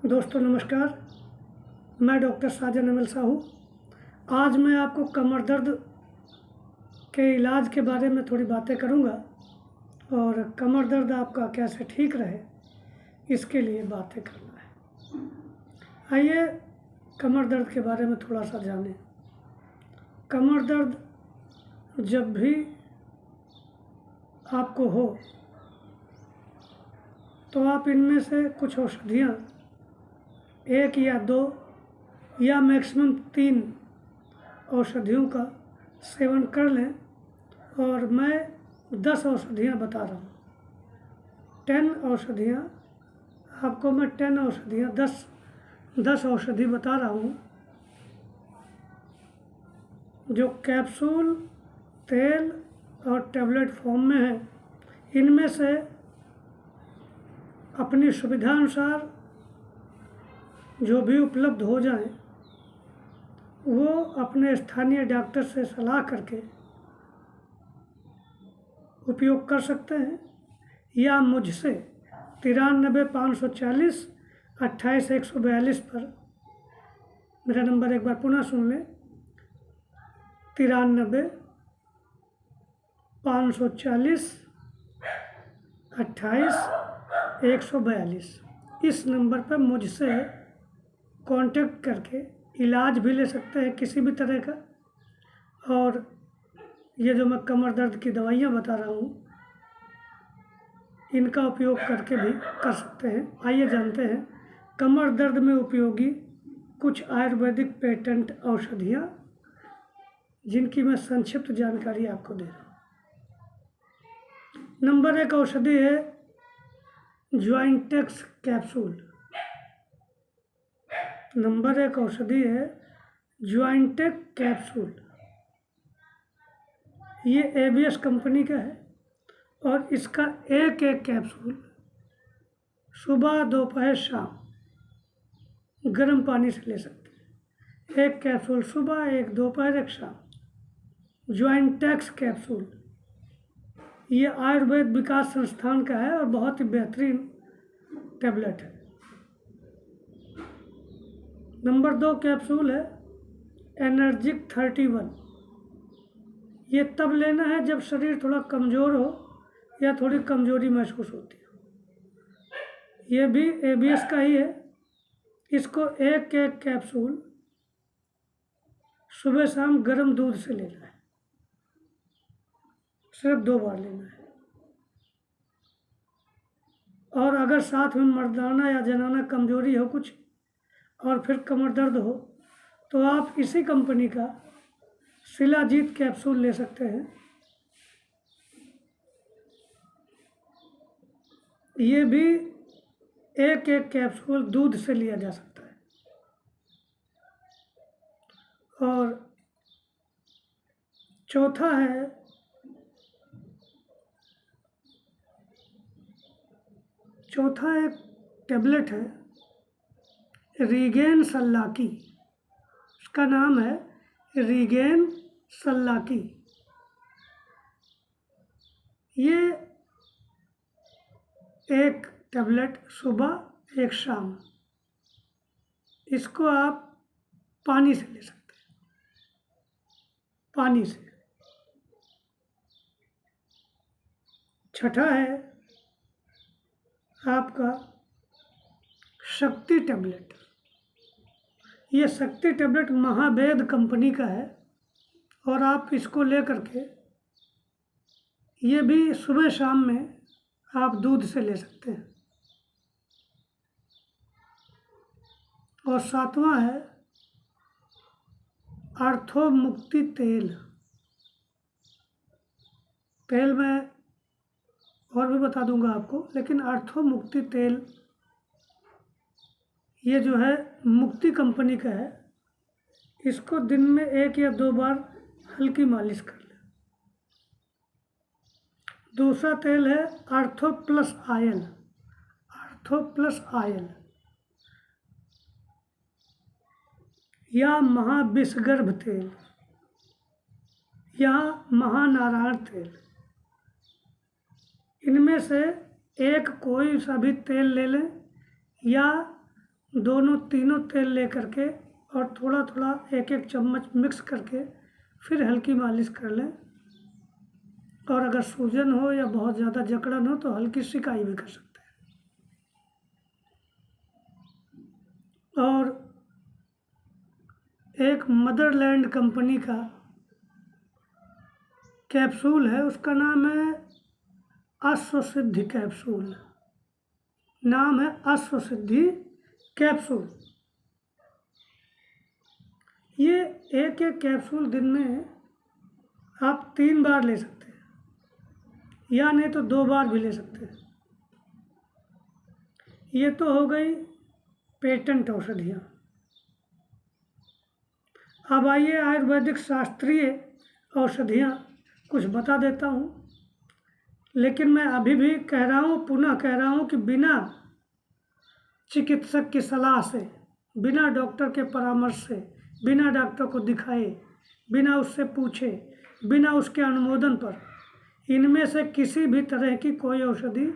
दोस्तों नमस्कार, मैं डॉक्टर साजन अमल साहू। आज मैं आपको कमर दर्द के इलाज के बारे में थोड़ी बातें करूंगा और कमर दर्द आपका कैसे ठीक रहे इसके लिए बातें करना है। आइए कमर दर्द के बारे में थोड़ा सा जानें। कमर दर्द जब भी आपको हो तो आप इनमें से कुछ औषधियाँ 1 या 2 या मैक्सिमम 3 औषधियों का सेवन कर लें। और मैं 10 औषधियाँ बता रहा हूँ। 10 औषधियाँ आपको मैं 10 औषधियाँ 10 औषधि बता रहा हूँ जो कैप्सूल, तेल और टैबलेट फॉर्म में है। इनमें से अपनी सुविधा अनुसार जो भी उपलब्ध हो जाए वो अपने स्थानीय डॉक्टर से सलाह करके उपयोग कर सकते हैं या मुझसे 93 540 28 142 पर मेरा नंबर एक बार पुनः सुन लें। 93 540 28 142 इस नंबर पर मुझसे कांटेक्ट करके इलाज भी ले सकते हैं किसी भी तरह का। और ये जो मैं कमर दर्द की दवाइयाँ बता रहा हूँ इनका उपयोग करके भी कर सकते हैं। आइए जानते हैं कमर दर्द में उपयोगी कुछ आयुर्वेदिक पेटेंट औषधियाँ जिनकी मैं संक्षिप्त जानकारी आपको दे रहा हूँ। नंबर 1 औषधि है ज्वाइंटेक्स कैप्सूल। नंबर 1 औषधि है ज्वाइंटेक कैप्सूल। ये एबीएस कंपनी का है और इसका एक कैप्सूल सुबह, दोपहर, शाम गर्म पानी से ले सकते हैं। 1 कैप्सूल सुबह, 1 दोपहर, 1 शाम। ज्वाइंटेक्स कैप्सूल ये आयुर्वेद विकास संस्थान का है और बहुत ही बेहतरीन टैबलेट है। नंबर 2 कैप्सूल है एनर्जिक 31। ये तब लेना है जब शरीर थोड़ा कमज़ोर हो या थोड़ी कमज़ोरी महसूस होती हो। ये भी एबीएस का ही है। इसको एक कैप्सूल सुबह शाम गर्म दूध से लेना है, सिर्फ 2 बार लेना है। और अगर साथ में मर्दाना या जनाना कमज़ोरी हो कुछ और फिर कमर दर्द हो तो आप इसी कंपनी का शिलाजीत कैप्सूल ले सकते हैं। ये भी एक कैप्सूल दूध से लिया जा सकता है। और चौथा है एक टैबलेट है रीगेन सल्लाकी। उसका नाम है रीगेन सल्लाकी। ये एक टैबलेट सुबह, 1 शाम। इसको आप पानी से ले सकते हैं, पानी से। छठा है आपका शक्ति टैबलेट। ये शक्ति टैबलेट महावेद कंपनी का है और आप इसको लेकर के ये भी सुबह शाम में आप दूध से ले सकते हैं। और 7वां है आर्थो मुक्ति तेल। तेल मैं और भी बता दूंगा आपको, लेकिन आर्थो मुक्ति तेल ये जो है मुक्ति कंपनी का है। इसको दिन में 1 या 2 बार हल्की मालिश कर लें। दूसरा तेल है ortho plus oil. Ortho plus oil या महाविषगर्भ तेल या महानारायण तेल। इनमें से एक कोई सा भी तेल ले लें या दोनों तीनों तेल ले करके और थोड़ा थोड़ा एक एक चम्मच मिक्स करके फिर हल्की मालिश कर लें। और अगर सूजन हो या बहुत ज़्यादा जकड़न हो तो हल्की सिकाई भी कर सकते हैं। और एक मदरलैंड कंपनी का कैप्सूल है, उसका नाम है अश्वसिद्धि कैप्सूल। नाम है अश्वसिद्धि कैप्सूल। ये एक एक कैप्सूल दिन में आप 3 बार ले सकते हैं, या नहीं तो 2 बार भी ले सकते हैं। ये तो हो गई पेटेंट औषधियाँ। अब आइए आयुर्वेदिक शास्त्रीय औषधियाँ कुछ बता देता हूँ। लेकिन मैं अभी भी कह रहा हूँ, पुनः कह रहा हूँ कि बिना चिकित्सक की सलाह से, बिना डॉक्टर के परामर्श से, बिना डॉक्टर को दिखाए, बिना उससे पूछे, बिना उसके अनुमोदन पर इनमें से किसी भी तरह की कोई औषधि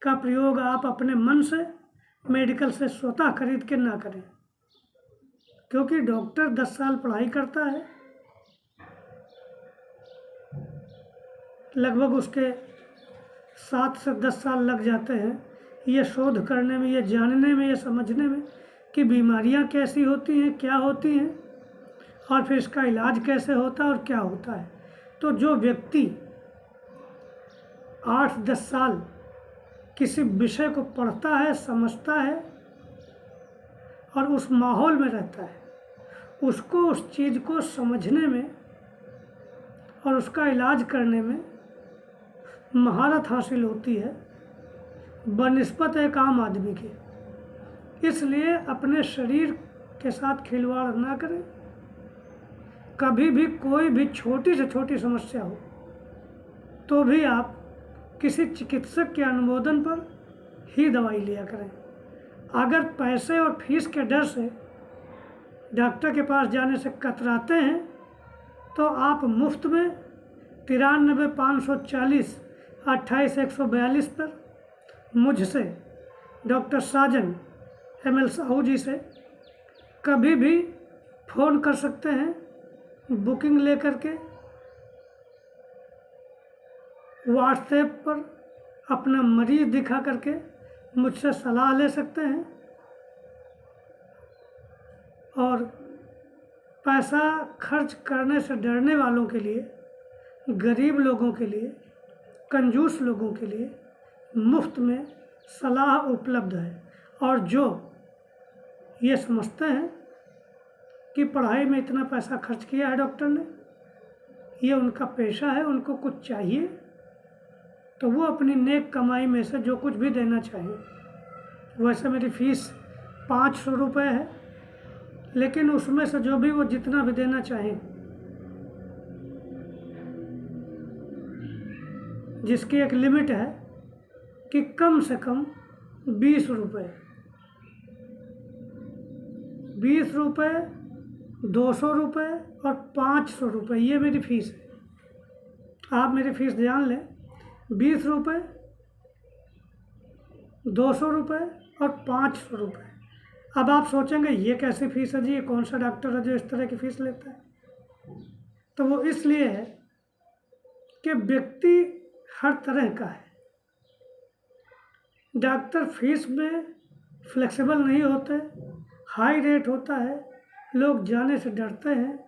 का प्रयोग आप अपने मन से मेडिकल से स्वतः खरीद के ना करें। क्योंकि डॉक्टर 10 साल पढ़ाई करता है, लगभग उसके 7 से 10 साल लग जाते हैं ये शोध करने में, ये जानने में, ये समझने में कि बीमारियां कैसी होती हैं, क्या होती हैं, और फिर इसका इलाज कैसे होता है और क्या होता है। तो जो व्यक्ति 8-10 साल किसी विषय को पढ़ता है, समझता है और उस माहौल में रहता है, उसको उस चीज़ को समझने में और उसका इलाज करने में महारत हासिल होती है बनिस्बत एक आम आदमी के। इसलिए अपने शरीर के साथ खिलवाड़ ना करें। कभी भी कोई भी छोटी से छोटी समस्या हो तो भी आप किसी चिकित्सक के अनुमोदन पर ही दवाई लिया करें। अगर पैसे और फीस के डर से डॉक्टर के पास जाने से कतराते हैं तो आप मुफ्त में 93 540 28 142 पर मुझसे, डॉक्टर साजन ML साहू जी से कभी भी फ़ोन कर सकते हैं। बुकिंग लेकर के व्हाट्सएप पर अपना मरीज़ दिखा करके मुझसे सलाह ले सकते हैं। और पैसा खर्च करने से डरने वालों के लिए, गरीब लोगों के लिए, कंजूस लोगों के लिए मुफ्त में सलाह उपलब्ध है। और जो ये समझते हैं कि पढ़ाई में इतना पैसा खर्च किया है डॉक्टर ने, ये उनका पेशा है, उनको कुछ चाहिए तो वो अपनी नेक कमाई में से जो कुछ भी देना चाहिए। वैसे मेरी फ़ीस 500 रुपये है, लेकिन उसमें से जो भी वो जितना भी देना चाहें, जिसकी एक लिमिट है कि कम से कम 20 रुपये, 20 रुपये, 200 रुपये और 500 रुपये, ये मेरी फ़ीस है। आप मेरी फ़ीस जान लें, 20 रुपये, 200 रुपये और 500 रुपये। अब आप सोचेंगे ये कैसी फ़ीस है जी, ये कौन सा डॉक्टर है जो इस तरह की फ़ीस लेता है। तो वो इसलिए है कि व्यक्ति हर तरह का है। डॉक्टर फीस में फ्लेक्सिबल नहीं होते, हाई रेट होता है, लोग जाने से डरते हैं।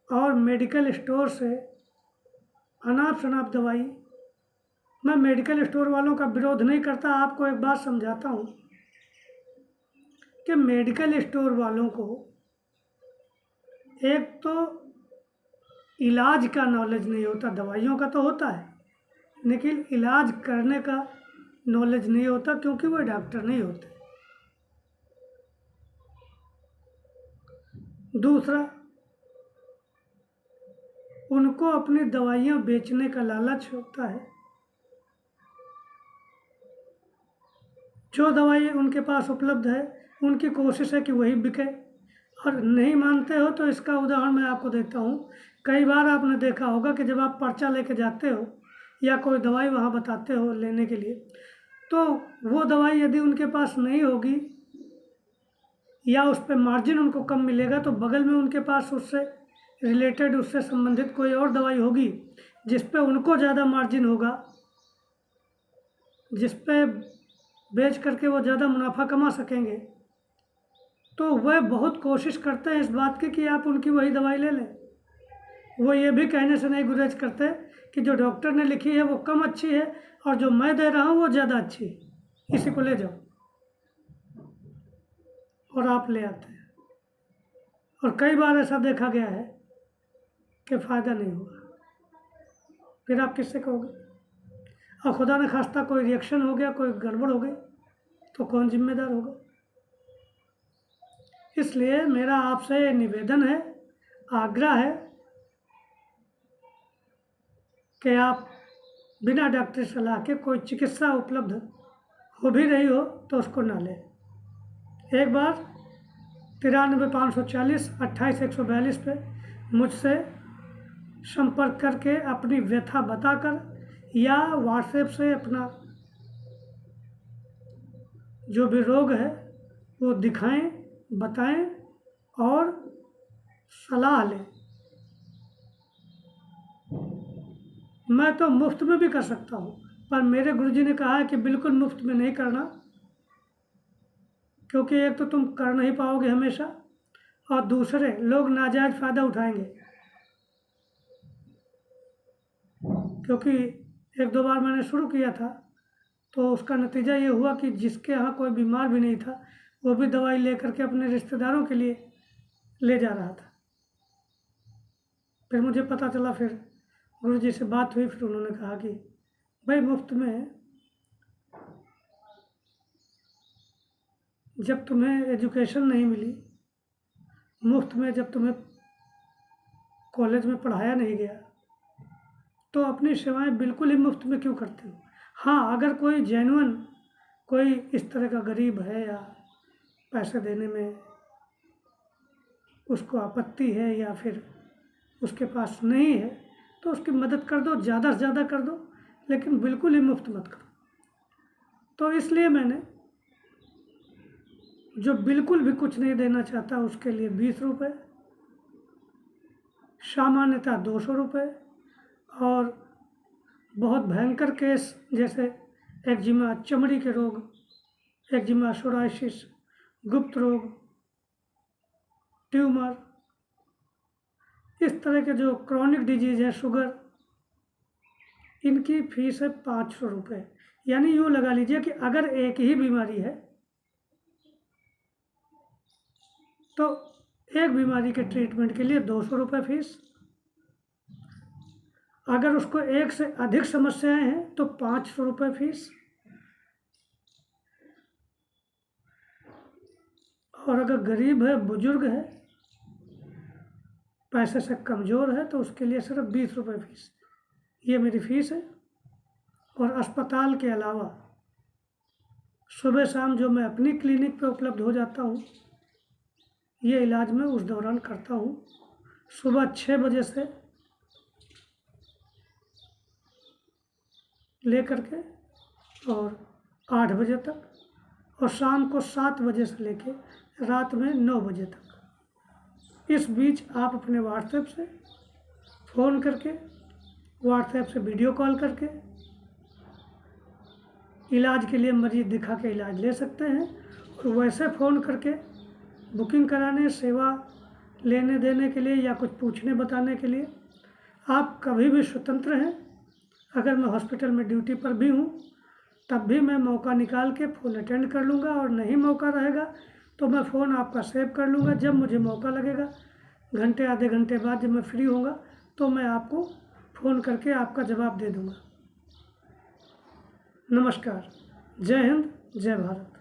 और मेडिकल स्टोर से अनाप शनाप दवाई, मैं मेडिकल स्टोर वालों का विरोध नहीं करता, आपको एक बात समझाता हूँ कि मेडिकल स्टोर वालों को एक तो इलाज का नॉलेज नहीं होता, दवाइयों का तो होता है लेकिन इलाज करने का नॉलेज नहीं होता, क्योंकि वो डॉक्टर नहीं होते। दूसरा, उनको अपनी दवाइयाँ बेचने का लालच होता है। जो दवाई उनके पास उपलब्ध है उनकी कोशिश है कि वही बिके। और नहीं मानते हो तो इसका उदाहरण मैं आपको देता हूँ। कई बार आपने देखा होगा कि जब आप पर्चा लेके जाते हो या कोई दवाई वहाँ बताते हो लेने के लिए, तो वो दवाई यदि उनके पास नहीं होगी या उस पर मार्जिन उनको कम मिलेगा तो बगल में उनके पास उससे रिलेटेड, उससे संबंधित कोई और दवाई होगी जिस पे उनको ज़्यादा मार्जिन होगा, जिस पे बेच करके वो ज़्यादा मुनाफा कमा सकेंगे। तो वह बहुत कोशिश करते हैं इस बात की कि आप उनकी वही दवाई ले लें। वो ये भी कहने से नहीं गुरेज करते कि जो डॉक्टर ने लिखी है वो कम अच्छी है और जो मैं दे रहा हूँ वो ज़्यादा अच्छी है, इसी को ले जाओ। और आप ले आते हैं। और कई बार ऐसा देखा गया है कि फ़ायदा नहीं हुआ। फिर आप किससे कहोगे? और खुदा न खास्ता कोई रिएक्शन हो गया, कोई गड़बड़ हो गई, तो कौन जिम्मेदार होगा? इसलिए मेरा आपसे निवेदन है, आग्रह है कि आप बिना डॉक्टरी सलाह के कोई चिकित्सा उपलब्ध हो भी रही हो तो उसको ना लें। एक बार 93 540 28 142 पे मुझसे संपर्क करके अपनी व्यथा बताकर या व्हाट्सएप से अपना जो भी रोग है वो दिखाएं, बताएं और सलाह लें। मैं तो मुफ्त में भी कर सकता हूँ, पर मेरे गुरुजी ने कहा है कि बिल्कुल मुफ्त में नहीं करना, क्योंकि एक तो तुम कर नहीं पाओगे हमेशा और दूसरे लोग नाजायज़ फ़ायदा उठाएंगे। क्योंकि एक दो बार मैंने शुरू किया था तो उसका नतीजा ये हुआ कि जिसके यहाँ कोई बीमार भी नहीं था वो भी दवाई ले करके अपने रिश्तेदारों के लिए ले जा रहा था। फिर मुझे पता चला, फिर गुरुजी से बात हुई, फिर उन्होंने कहा कि भाई मुफ्त में जब तुम्हें एजुकेशन नहीं मिली, मुफ्त में जब तुम्हें कॉलेज में पढ़ाया नहीं गया, तो अपनी सेवाएं बिल्कुल ही मुफ्त में क्यों करते हो? हाँ, अगर कोई जेन्युइन कोई इस तरह का गरीब है या पैसे देने में उसको आपत्ति है या फिर उसके पास नहीं है तो उसकी मदद कर दो, ज़्यादा से ज़्यादा कर दो, लेकिन बिल्कुल ही मुफ्त मत करो। तो इसलिए मैंने जो बिल्कुल भी कुछ नहीं देना चाहता उसके लिए 20 रुपये, सामान्यतः 200 रुपये, और बहुत भयंकर केस जैसे एक्जिमा, चमड़ी के रोग, एक्जिमा, सोराइसिस, गुप्त रोग, ट्यूमर, इस तरह के जो क्रॉनिक डिजीज़ है, शुगर, इनकी फीस है 500 रुपये। यानी यूँ लगा लीजिए कि अगर एक ही बीमारी है तो एक बीमारी के ट्रीटमेंट के लिए 200 रुपये फीस, अगर उसको एक से अधिक समस्याएं हैं तो 500 रुपये फीस, और अगर गरीब है, बुजुर्ग है, पैसे से कमज़ोर है तो उसके लिए सिर्फ 20 रुपये फीस। ये मेरी फ़ीस है। और अस्पताल के अलावा सुबह शाम जो मैं अपनी क्लिनिक पे उपलब्ध हो जाता हूँ, ये इलाज मैं उस दौरान करता हूँ। सुबह 6 बजे से लेकर के और 8 बजे तक, और शाम को 7 बजे से लेके रात में 9 बजे तक। इस बीच आप अपने व्हाट्सएप से फ़ोन करके, व्हाट्सएप से वीडियो कॉल करके इलाज के लिए मरीज़ दिखा के इलाज ले सकते हैं। और वैसे फ़ोन करके बुकिंग कराने, सेवा लेने देने के लिए या कुछ पूछने बताने के लिए आप कभी भी स्वतंत्र हैं। अगर मैं हॉस्पिटल में ड्यूटी पर भी हूँ तब भी मैं मौका निकाल के फ़ोन अटेंड कर लूँगा, और नहीं मौका रहेगा तो मैं फ़ोन आपका सेव कर लूँगा। जब मुझे मौका लगेगा, घंटे आधे घंटे बाद जब मैं फ्री होऊंगा तो मैं आपको फ़ोन करके आपका जवाब दे दूँगा। नमस्कार, जय हिंद, जय भारत।